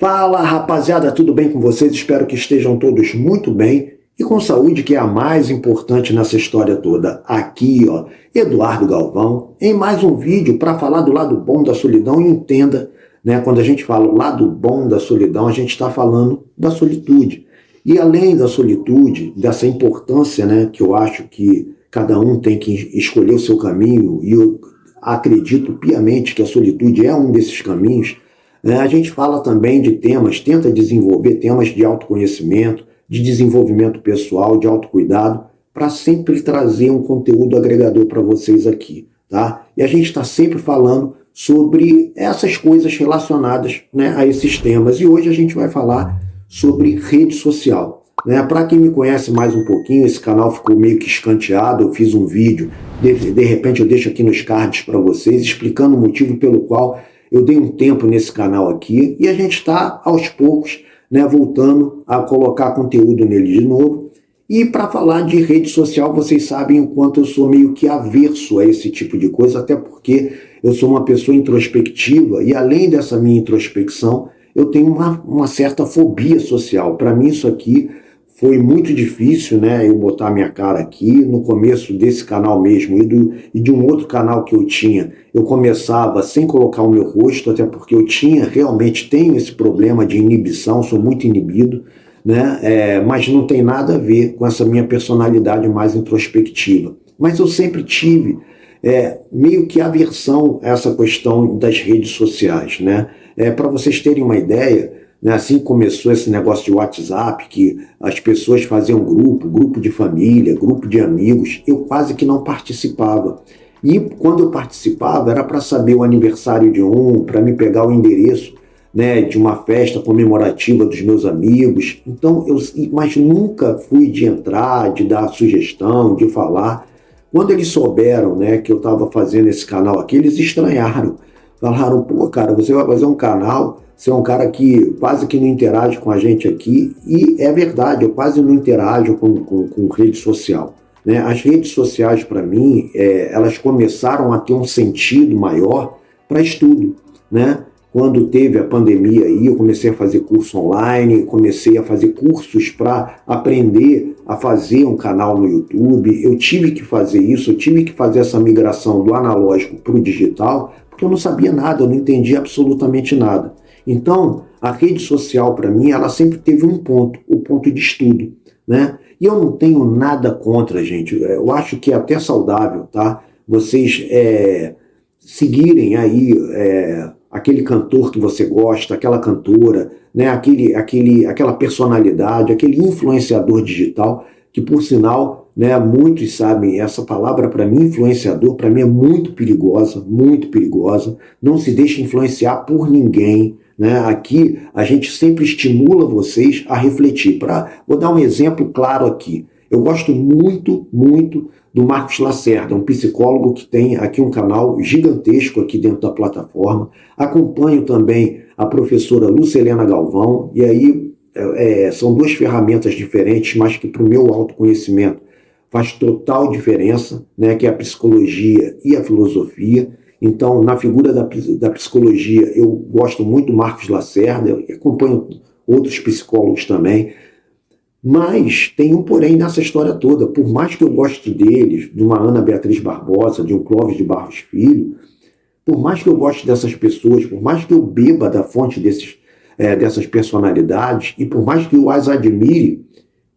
Fala, rapaziada, tudo bem com vocês? Espero que estejam todos muito bem e com saúde, que é a mais importante nessa história toda. Aqui, ó, Eduardo Galvão, em mais um vídeo para falar do lado bom da solidão. E entenda, né, quando a gente fala o lado bom da solidão, a gente está falando da solitude. E além da solitude, dessa importância, né, que eu acho que cada um tem que escolher o seu caminho, e eu acredito piamente que a solitude é um desses caminhos. A gente fala também de temas, tenta desenvolver temas de autoconhecimento, de desenvolvimento pessoal, de autocuidado, para sempre trazer um conteúdo agregador para vocês aqui, tá? E a gente está sempre falando sobre essas coisas relacionadas, né, a esses temas. E hoje a gente vai falar sobre rede social. Né? Para quem me conhece mais um pouquinho, esse canal ficou meio que escanteado, eu fiz um vídeo, de repente eu deixo aqui nos cards para vocês, explicando o motivo pelo qual eu dei um tempo nesse canal aqui, e a gente está, aos poucos, né, voltando a colocar conteúdo nele de novo. E para falar de rede social, vocês sabem o quanto eu sou meio que averso a esse tipo de coisa, até porque eu sou uma pessoa introspectiva, e além dessa minha introspecção, eu tenho uma certa fobia social. Para mim isso aqui foi muito difícil, né, eu botar minha cara aqui. No começo desse canal mesmo e de um outro canal que eu tinha, eu começava sem colocar o meu rosto, até porque eu realmente tenho esse problema de inibição, sou muito inibido, né, mas não tem nada a ver com essa minha personalidade mais introspectiva. Mas eu sempre tive meio que aversão a essa questão das redes sociais, né? Para vocês terem uma ideia, né, assim começou esse negócio de WhatsApp, que as pessoas faziam grupo de família, grupo de amigos, eu quase que não participava. E quando eu participava era para saber o aniversário de um, para me pegar o endereço, né, de uma festa comemorativa dos meus amigos. Então, mas nunca fui de entrar, de dar sugestão, de falar. Quando eles souberam, né, que eu estava fazendo esse canal aqui, eles estranharam. Falaram, pô, cara, você vai fazer um canal, você é um cara que quase que não interage com a gente aqui. E é verdade, eu quase não interajo com rede social. Né? As redes sociais, para mim, elas começaram a ter um sentido maior para estudo. Né? Quando teve a pandemia aí, eu comecei a fazer curso online, comecei a fazer cursos para aprender a fazer um canal no YouTube. Eu tive que fazer isso, eu tive que fazer essa migração do analógico para o digital, porque eu não sabia nada, eu não entendia absolutamente nada. Então, a rede social, para mim, ela sempre teve um ponto, o ponto de estudo, né? E eu não tenho nada contra, gente. Eu acho que é até saudável, tá? Vocês seguirem aí aquele cantor que você gosta, aquela cantora, né? Aquela personalidade, aquele influenciador digital, que, por sinal, né, muitos sabem, essa palavra para mim, influenciador, para mim é muito perigosa, muito perigosa. Não se deixe influenciar por ninguém. Né? Aqui a gente sempre estimula vocês a refletir. Vou dar um exemplo claro aqui. Eu gosto muito, muito do Marcos Lacerda, um psicólogo que tem aqui um canal gigantesco aqui dentro da plataforma. Acompanho também a professora Lucilena Galvão, e aí são duas ferramentas diferentes, mas que para o meu autoconhecimento faz total diferença, né? Que é a psicologia e a filosofia. Então, na figura da psicologia, eu gosto muito do Marcos Lacerda, eu acompanho outros psicólogos também, mas tem um porém nessa história toda. Por mais que eu goste deles, de uma Ana Beatriz Barbosa, de um Clóvis de Barros Filho, por mais que eu goste dessas pessoas, por mais que eu beba da fonte dessas personalidades, e por mais que eu as admire,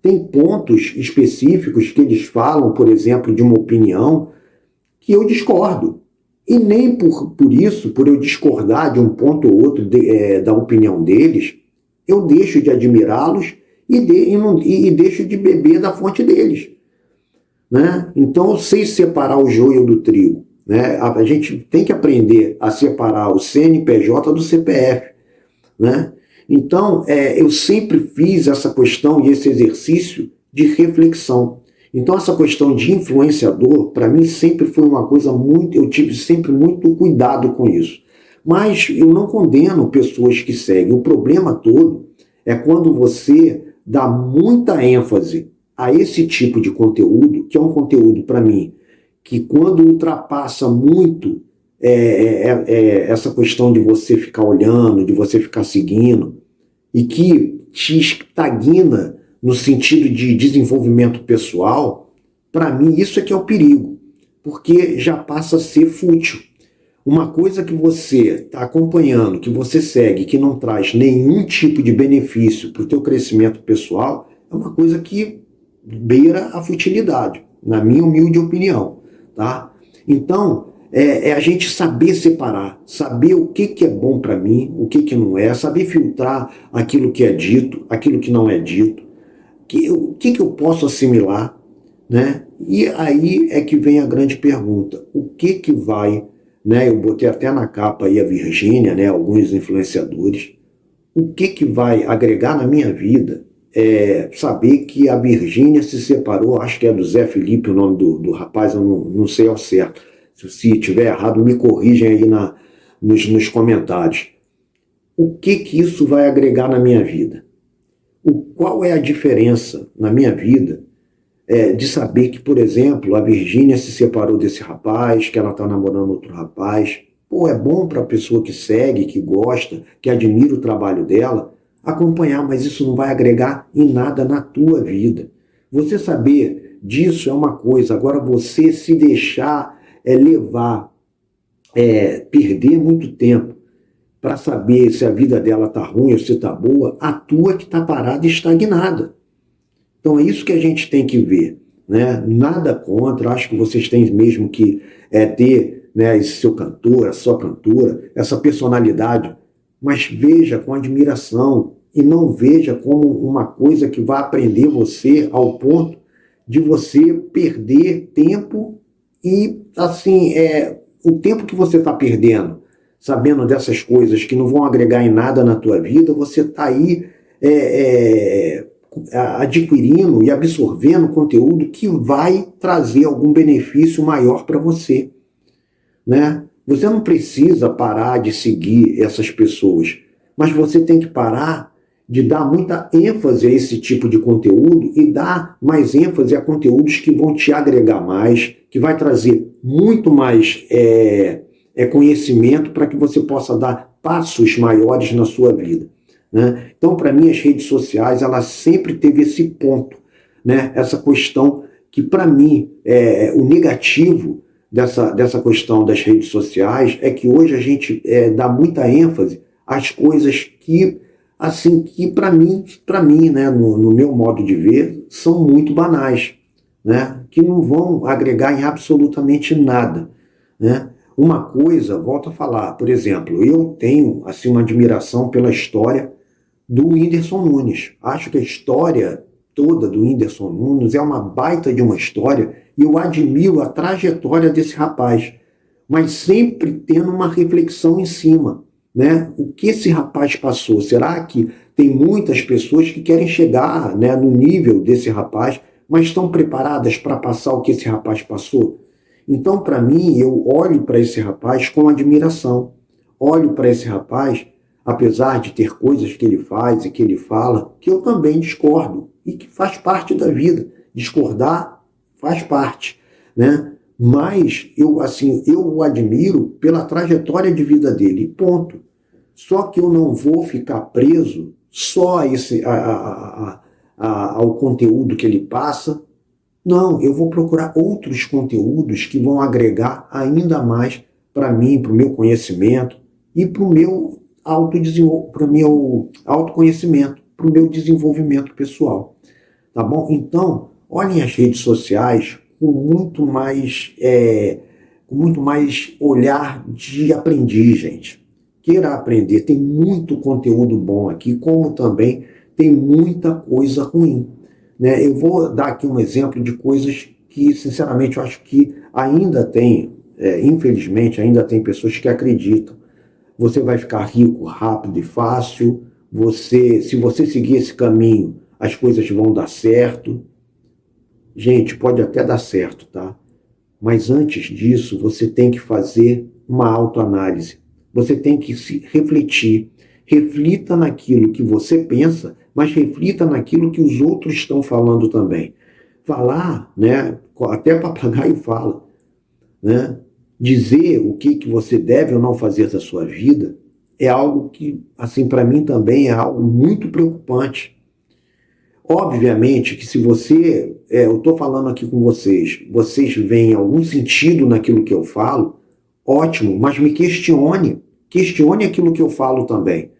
tem pontos específicos que eles falam, por exemplo, de uma opinião, que eu discordo. E nem por isso, por eu discordar de um ponto ou outro da opinião deles, eu deixo de admirá-los e deixo de beber da fonte deles. Né? Então eu sei separar o joio do trigo. Né? A gente tem que aprender a separar o CNPJ do CPF. Né? Então eu sempre fiz essa questão e esse exercício de reflexão. Então essa questão de influenciador, para mim, sempre foi uma coisa muito... Eu tive sempre muito cuidado com isso. Mas eu não condeno pessoas que seguem. O problema todo é quando você dá muita ênfase a esse tipo de conteúdo, que é um conteúdo, para mim, que quando ultrapassa muito essa questão de você ficar olhando, de você ficar seguindo, e que te estagna no sentido de desenvolvimento pessoal, para mim isso é que é o perigo, porque já passa a ser fútil. Uma coisa que você está acompanhando, que você segue, que não traz nenhum tipo de benefício para o teu crescimento pessoal, é uma coisa que beira a futilidade, na minha humilde opinião, tá? Então, é a gente saber separar, saber o que é bom para mim, o que não é, saber filtrar aquilo que é dito, aquilo que não é dito, o que eu posso assimilar, né? E aí é que vem a grande pergunta, o que vai, né? Eu botei até na capa aí a Virgínia, né? Alguns influenciadores, o que vai agregar na minha vida é saber que a Virgínia se separou, acho que é do Zé Felipe o nome do rapaz, eu não sei ao certo. Se estiver errado, me corrigem aí nos comentários. O que isso vai agregar na minha vida? Qual é a diferença na minha vida de saber que, por exemplo, a Virgínia se separou desse rapaz, que ela está namorando outro rapaz? Pô, é bom para a pessoa que segue, que gosta, que admira o trabalho dela, acompanhar, mas isso não vai agregar em nada na tua vida. Você saber disso é uma coisa, agora você se deixar levar, perder muito tempo para saber se a vida dela está ruim ou se está boa, a tua que está parada e estagnada. Então é isso que a gente tem que ver, né? Nada contra, acho que vocês têm mesmo que ter, né, esse seu cantor, a sua cantora, essa personalidade, mas veja com admiração e não veja como uma coisa que vai prender você ao ponto de você perder tempo e, assim, o tempo que você está perdendo, sabendo dessas coisas que não vão agregar em nada na tua vida, você está aí adquirindo e absorvendo conteúdo que vai trazer algum benefício maior para você, né? Você não precisa parar de seguir essas pessoas, mas você tem que parar de dar muita ênfase a esse tipo de conteúdo e dar mais ênfase a conteúdos que vão te agregar mais, que vai trazer muito mais conhecimento para que você possa dar passos maiores na sua vida, né? Então, para mim, as redes sociais, ela sempre teve esse ponto, né? Essa questão que, para mim, o negativo dessa questão das redes sociais é que hoje a gente dá muita ênfase às coisas que, assim, que para mim, né, no meu modo de ver, são muito banais, né? Que não vão agregar em absolutamente nada, né? Uma coisa, volto a falar, por exemplo, eu tenho assim uma admiração pela história do Whindersson Nunes. Acho que a história toda do Whindersson Nunes é uma baita de uma história e eu admiro a trajetória desse rapaz, mas sempre tendo uma reflexão em cima, né? O que esse rapaz passou? Será que tem muitas pessoas que querem chegar, né, no nível desse rapaz, mas estão preparadas para passar o que esse rapaz passou? Então, para mim, eu olho para esse rapaz com admiração. Olho para esse rapaz, apesar de ter coisas que ele faz e que ele fala, que eu também discordo e que faz parte da vida. Discordar faz parte, né? Mas eu o admiro pela trajetória de vida dele, ponto. Só que eu não vou ficar preso só ao conteúdo que ele passa. Não, eu vou procurar outros conteúdos que vão agregar ainda mais para mim, para o meu conhecimento e para o meu autoconhecimento, para o meu desenvolvimento pessoal. Tá bom? Então, olhem as redes sociais com muito mais olhar de aprendiz, gente. Queira aprender, tem muito conteúdo bom aqui, como também tem muita coisa ruim, né? Eu vou dar aqui um exemplo de coisas que, sinceramente, eu acho que ainda tem, infelizmente, ainda tem pessoas que acreditam. Você vai ficar rico rápido e fácil, se você seguir esse caminho, as coisas vão dar certo. Gente, pode até dar certo, tá? Mas antes disso, você tem que fazer uma autoanálise. Você tem que se refletir. Reflita naquilo que você pensa, mas reflita naquilo que os outros estão falando também. Falar, né? Até papagaio fala, né? Dizer o que você deve ou não fazer da sua vida é algo que, assim, para mim também é algo muito preocupante. Obviamente que se você, eu estou falando aqui com vocês, vocês veem algum sentido naquilo que eu falo, ótimo, mas me questione aquilo que eu falo também.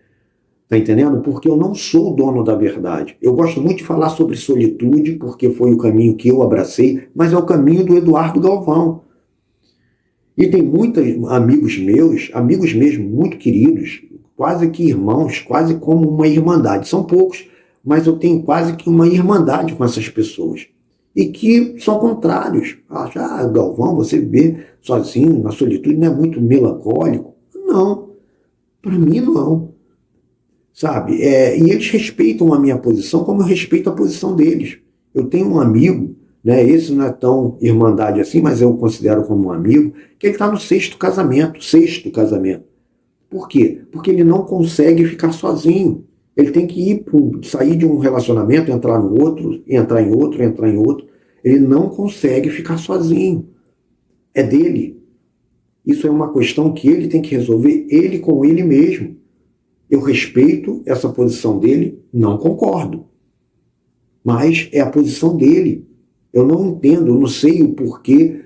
Tá entendendo? Porque eu não sou o dono da verdade. Eu gosto muito de falar sobre solitude, porque foi o caminho que eu abracei, mas é o caminho do Eduardo Galvão. E tem muitos amigos meus, amigos mesmo, muito queridos, quase que irmãos, quase como uma irmandade. São poucos, mas eu tenho quase que uma irmandade com essas pessoas. E que são contrários. Acham, Galvão, você viver sozinho, na solitude, não é muito melancólico? Não, para mim não. Sabe? E eles respeitam a minha posição como eu respeito a posição deles. Eu tenho um amigo, né, esse não é tão irmandade assim, mas eu o considero como um amigo, que ele está no sexto casamento. Por quê? Porque ele não consegue ficar sozinho. Ele tem que sair de um relacionamento, entrar no outro, entrar em outro, entrar em outro. Ele não consegue ficar sozinho. É dele. Isso é uma questão que ele tem que resolver, ele com ele mesmo. Eu respeito essa posição dele, não concordo. Mas é a posição dele. Eu não entendo, eu não sei o porquê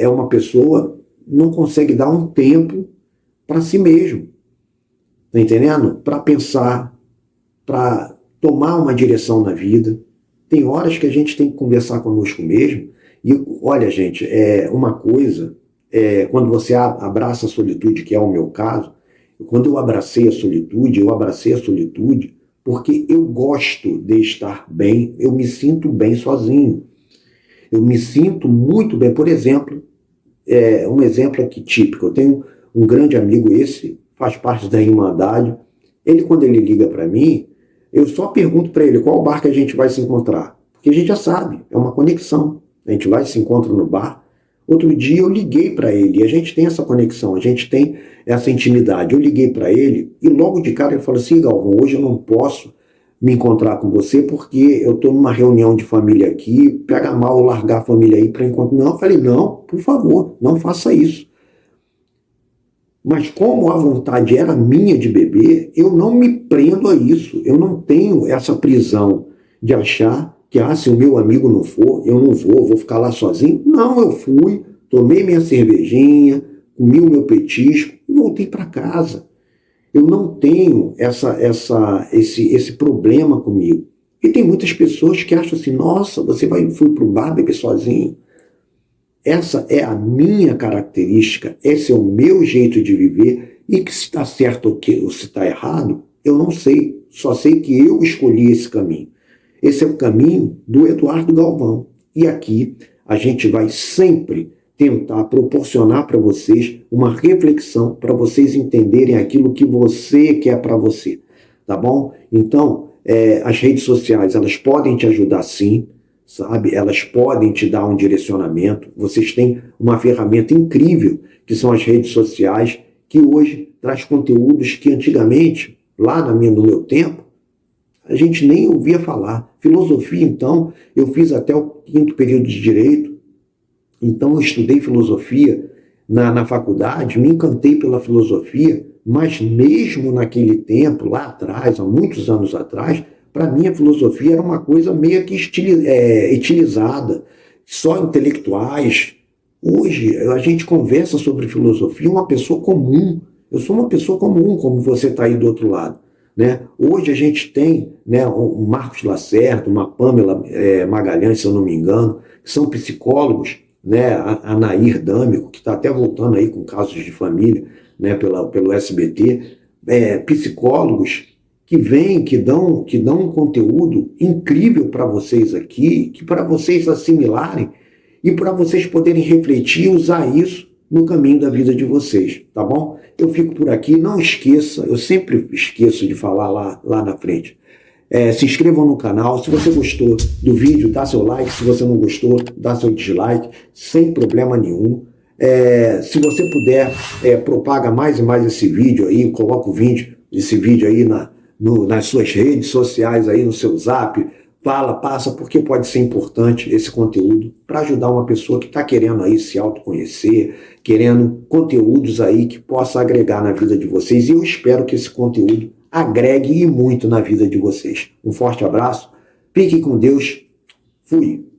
uma pessoa não consegue dar um tempo para si mesmo. Tá entendendo? Para pensar, para tomar uma direção na vida. Tem horas que a gente tem que conversar conosco mesmo. E olha, gente, uma coisa, quando você abraça a solitude, que é o meu caso, quando eu abracei a solitude porque eu gosto de estar bem, eu me sinto bem sozinho. Eu me sinto muito bem. Por exemplo, um exemplo aqui típico, eu tenho um grande amigo, esse faz parte da Irmandade. Ele, quando ele liga para mim, eu só pergunto para ele qual bar que a gente vai se encontrar. Porque a gente já sabe, é uma conexão. A gente vai se encontra no bar. Outro dia eu liguei para ele, e a gente tem essa conexão, a gente tem essa intimidade. Eu liguei para ele e logo de cara ele falou assim, Galvão, hoje eu não posso me encontrar com você porque eu estou numa reunião de família aqui, pega mal eu largar a família aí para encontrar. Não, eu falei, não, por favor, não faça isso. Mas como a vontade era minha de beber, eu não me prendo a isso. Eu não tenho essa prisão de achar que, se o meu amigo não for, eu não vou ficar lá sozinho. Não, eu fui, tomei minha cervejinha, comi o meu petisco e voltei para casa. Eu não tenho esse problema comigo. E tem muitas pessoas que acham assim, nossa, você foi para o bar beber sozinho. Essa é a minha característica, esse é o meu jeito de viver, e que se está certo ou se está errado, eu não sei. Só sei que eu escolhi esse caminho. Esse é o caminho do Eduardo Galvão. E aqui a gente vai sempre tentar proporcionar para vocês uma reflexão, para vocês entenderem aquilo que você quer para você. Tá bom? Então, as redes sociais, elas podem te ajudar sim, sabe? Elas podem te dar um direcionamento. Vocês têm uma ferramenta incrível, que são as redes sociais, que hoje traz conteúdos que antigamente, lá no meu tempo, a gente nem ouvia falar. Filosofia, então, eu fiz até o 5º período de Direito, então eu estudei filosofia na faculdade, me encantei pela filosofia, mas mesmo naquele tempo, lá atrás, há muitos anos atrás, para mim a filosofia era uma coisa meio que etilizada, só intelectuais. Hoje a gente conversa sobre filosofia, uma pessoa comum. Eu sou uma pessoa comum, como você está aí do outro lado. Né? Hoje a gente tem, né, um Marcos Lacerda, uma Pamela Magalhães, se eu não me engano, que são psicólogos, né? A Nair D'Amico, que está até voltando aí com casos de família, né, pelo SBT, psicólogos que vêm, que dão um conteúdo incrível para vocês aqui, que para vocês assimilarem e para vocês poderem refletir e usar isso no caminho da vida de vocês, tá bom? Eu fico por aqui, não esqueça, eu sempre esqueço de falar lá na frente. Se inscrevam no canal, se você gostou do vídeo, dá seu like, se você não gostou, dá seu dislike, sem problema nenhum. Se você puder, propaga mais e mais esse vídeo aí, coloca esse vídeo aí nas suas redes sociais, aí no seu zap, Fala, passa, porque pode ser importante esse conteúdo para ajudar uma pessoa que está querendo aí se autoconhecer, querendo conteúdos aí que possa agregar na vida de vocês. E eu espero que esse conteúdo agregue e muito na vida de vocês. Um forte abraço, fiquem com Deus, fui!